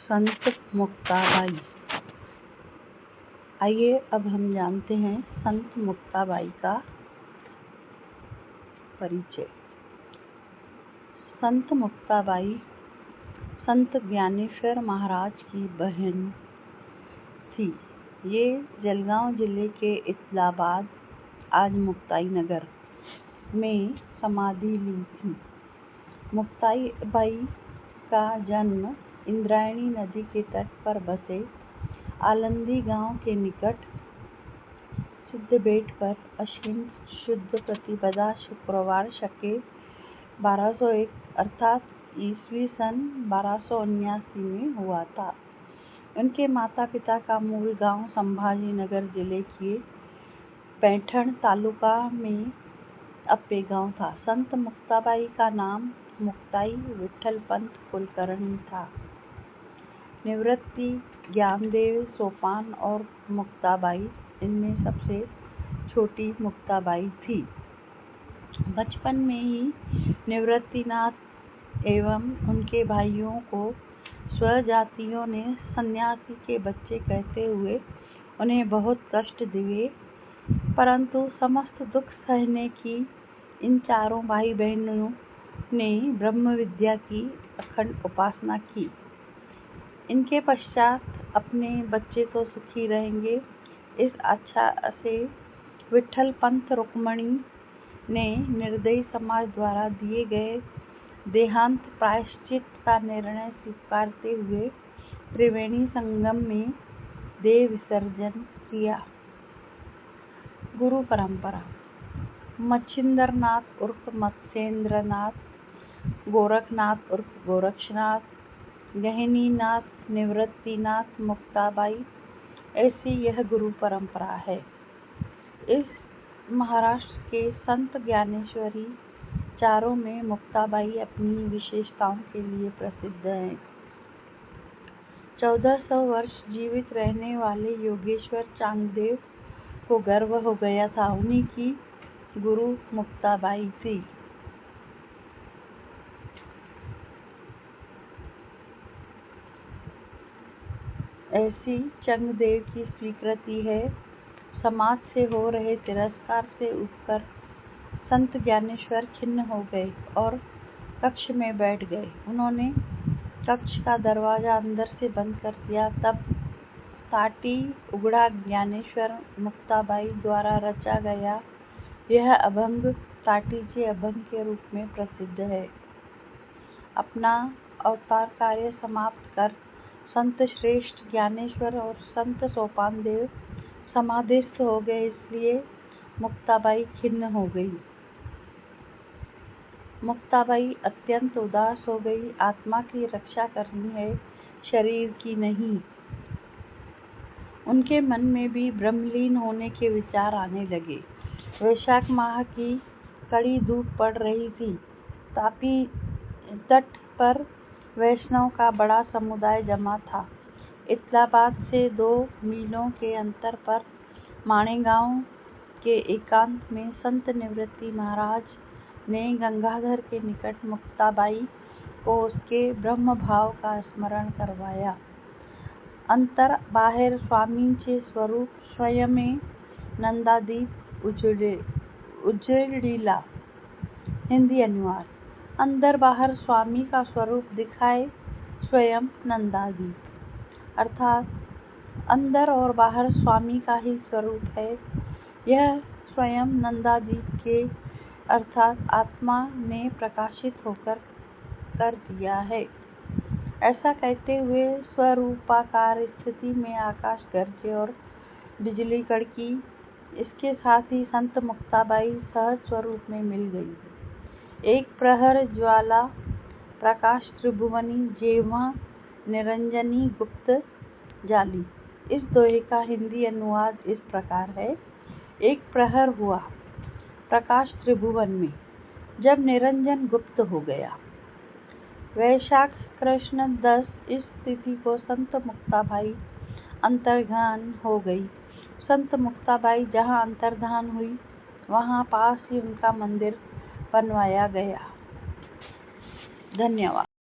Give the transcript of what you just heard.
संत मुक्ताबाई। आइए अब हम जानते हैं संत मुक्ताबाई का परिचय। संत मुक्ताबाई संत ज्ञानेश्वर महाराज की बहन थी। ये जलगांव जिले के इस्लाबाद आज मुक्ताई नगर में समाधि ली थी। मुक्ताबाई का जन्म इंद्रायणी नदी के तट पर बसे आलंदी गांव के निकट सिद्धबेट पर अश्विन शुद्ध प्रतिपदा शुक्रवार शके 1201 अर्थात ईस्वी सन 1279 में हुआ था। उनके माता पिता का मूल गांव संभाजी नगर जिले के पैठण तालुका में अप्पे गांव था। संत मुक्ताबाई का नाम मुक्ताई विठल पंत कुलकर्णी था। निवृत्ति, ज्ञानदेव, सोपान और मुक्ताबाई इनमें सबसे छोटी मुक्ताबाई थी। बचपन में ही निवृत्तिनाथ एवं उनके भाइयों को स्वजातियों ने सन्यासी के बच्चे कहते हुए उन्हें बहुत कष्ट दिए, परंतु समस्त दुख सहने की इन चारों भाई बहनों ने ब्रह्म विद्या की अखंड उपासना की। इनके पश्चात अपने बच्चे तो सुखी रहेंगे, इस आशा से विठल पंत रुक्मणी ने निर्दयी समाज द्वारा दिए गए देहांत प्रायश्चित का निर्णय स्वीकारते हुए त्रिवेणी संगम में देह विसर्जन किया। गुरु परंपरा। मच्छिंद्रनाथ उर्फ मत्स्येंद्रनाथ, गोरखनाथ उर्फ गोरक्षनाथ, गहनीनाथ, निवृत्तिनाथ, मुक्ताबाई, ऐसी यह गुरु परंपरा है। इस महाराष्ट्र के संत ज्ञानेश्वरी चारों में मुक्ताबाई अपनी विशेषताओं के लिए प्रसिद्ध हैं। 1400 वर्ष जीवित रहने वाले योगेश्वर चांगदेव को गर्व हो गया था, उन्हीं की गुरु मुक्ताबाई थी। ऐसी चांगदेव की स्वीकृति है। समाज से हो रहे तिरस्कार से उठकर संत ज्ञानेश्वर खिन्न हो गए और कक्ष में बैठ गए। उन्होंने कक्ष का दरवाजा अंदर से बंद कर दिया। तब ताटी उगड़ा ज्ञानेश्वर मुक्ताबाई द्वारा रचा गया यह अभंग ताटीचे अभंग के रूप में प्रसिद्ध है। अपना अवतार कार्य समाप्त कर संत श्रेष्ठ ज्ञानेश्वर और संत सोपानदेव समाधिस्थ हो गए, इसलिए मुक्ताबाई खिन्न हो गई। मुक्ताबाई अत्यंत उदास हो गई। आत्मा की रक्षा करनी है, शरीर की नहीं। उनके मन में भी ब्रह्मलीन होने के विचार आने लगे। वैशाख माह की कड़ी धूप पड़ रही थी। तापी तट पर वैष्णव का बड़ा समुदाय जमा था। इस्लाबाद से 2 मीलों के अंतर पर माणेगांव के एकांत में संत निवृत्ति महाराज ने गंगाधर के निकट मुक्ताबाई को उसके ब्रह्म भाव का स्मरण करवाया। अंतर बाहेर स्वामींचे स्वरूप स्वयं नंदादीप उजळिला। हिंदी अनुवाद। अंदर बाहर स्वामी का स्वरूप दिखाए स्वयं नंदादीप, अर्थात अंदर और बाहर स्वामी का ही स्वरूप है। यह स्वयं नंदादीप के अर्थात आत्मा ने प्रकाशित होकर कर दिया है। ऐसा कहते हुए स्वरूपाकार स्थिति में आकाश गरजे और बिजली कड़की। इसके साथ ही संत मुक्ताबाई सहज स्वरूप में मिल गई। एक प्रहर ज्वाला प्रकाश त्रिभुवनी, जेव्हा निरंजनी गुप्त जाली। इस दोहे का हिंदी अनुवाद इस प्रकार है। एक प्रहर हुआ प्रकाश त्रिभुवन में, जब निरंजन गुप्त हो गया। वैशाख कृष्ण 10 इस तिथि को संत मुक्ताबाई अंतर्धान हो गई। संत मुक्ताबाई जहाँ अंतर्धान हुई वहाँ पास ही उनका मंदिर बनवाया गया। धन्यवाद।